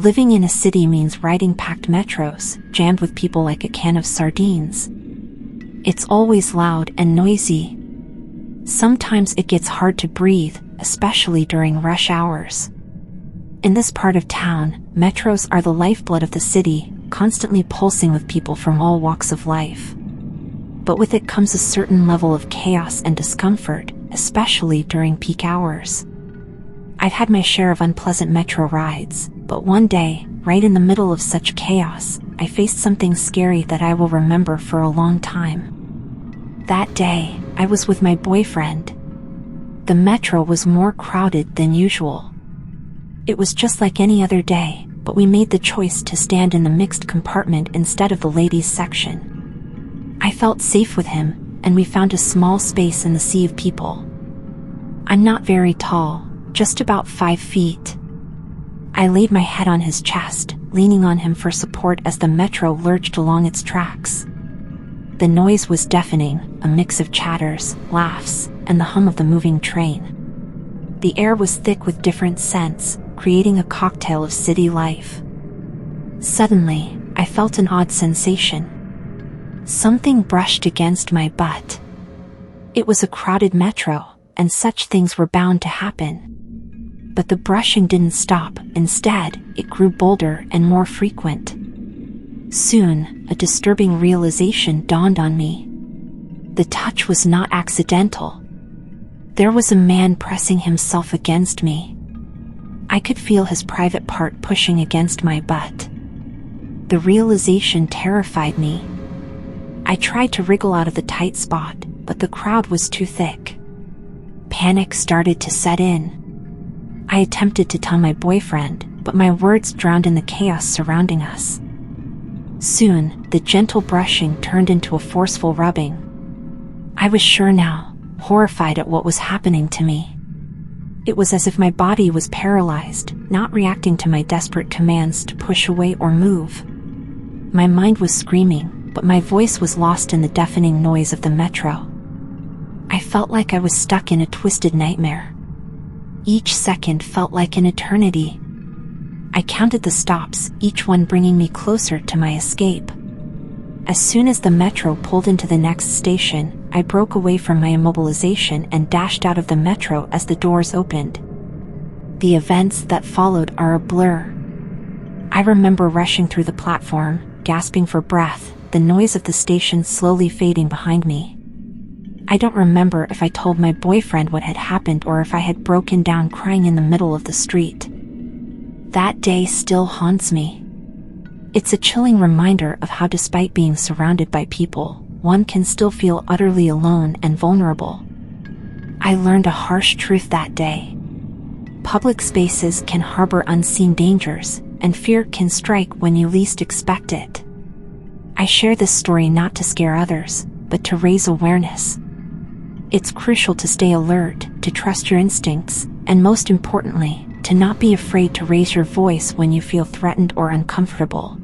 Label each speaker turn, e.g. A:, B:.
A: Living in a city means riding packed metros, jammed with people like a can of sardines. It's always loud and noisy. Sometimes it gets hard to breathe, especially during rush hours. In this part of town, metros are the lifeblood of the city, constantly pulsing with people from all walks of life. But with it comes a certain level of chaos and discomfort, especially during peak hours. I've had my share of unpleasant metro rides, but one day, right in the middle of such chaos, I faced something scary that I will remember for a long time. That day, I was with my boyfriend. The metro was more crowded than usual. It was just like any other day, but we made the choice to stand in the mixed compartment instead of the ladies' section. I felt safe with him, and we found a small space in the sea of people. I'm not very tall, just about 5 feet. I laid my head on his chest, leaning on him for support as the metro lurched along its tracks. The noise was deafening, a mix of chatters, laughs, and the hum of the moving train. The air was thick with different scents, creating a cocktail of city life. Suddenly, I felt an odd sensation. Something brushed against my butt. It was a crowded metro, and such things were bound to happen. But the brushing didn't stop. Instead, it grew bolder and more frequent. Soon, a disturbing realization dawned on me. The touch was not accidental. There was a man pressing himself against me. I could feel his private part pushing against my butt. The realization terrified me. I tried to wriggle out of the tight spot, but the crowd was too thick. Panic started to set in. I attempted to tell my boyfriend, but my words drowned in the chaos surrounding us. Soon, the gentle brushing turned into a forceful rubbing. I was sure now, horrified at what was happening to me. It was as if my body was paralyzed, not reacting to my desperate commands to push away or move. My mind was screaming, but my voice was lost in the deafening noise of the metro. I felt like I was stuck in a twisted nightmare. Each second felt like an eternity. I counted the stops, each one bringing me closer to my escape. As soon as the metro pulled into the next station, I broke away from my immobilization and dashed out of the metro as the doors opened. The events that followed are a blur. I remember rushing through the platform, gasping for breath, the noise of the station slowly fading behind me. I don't remember if I told my boyfriend what had happened or if I had broken down crying in the middle of the street. That day still haunts me. It's a chilling reminder of how, despite being surrounded by people, one can still feel utterly alone and vulnerable. I learned a harsh truth that day. Public spaces can harbor unseen dangers, and fear can strike when you least expect it. I share this story not to scare others, but to raise awareness. It's crucial to stay alert, to trust your instincts, and most importantly, to not be afraid to raise your voice when you feel threatened or uncomfortable.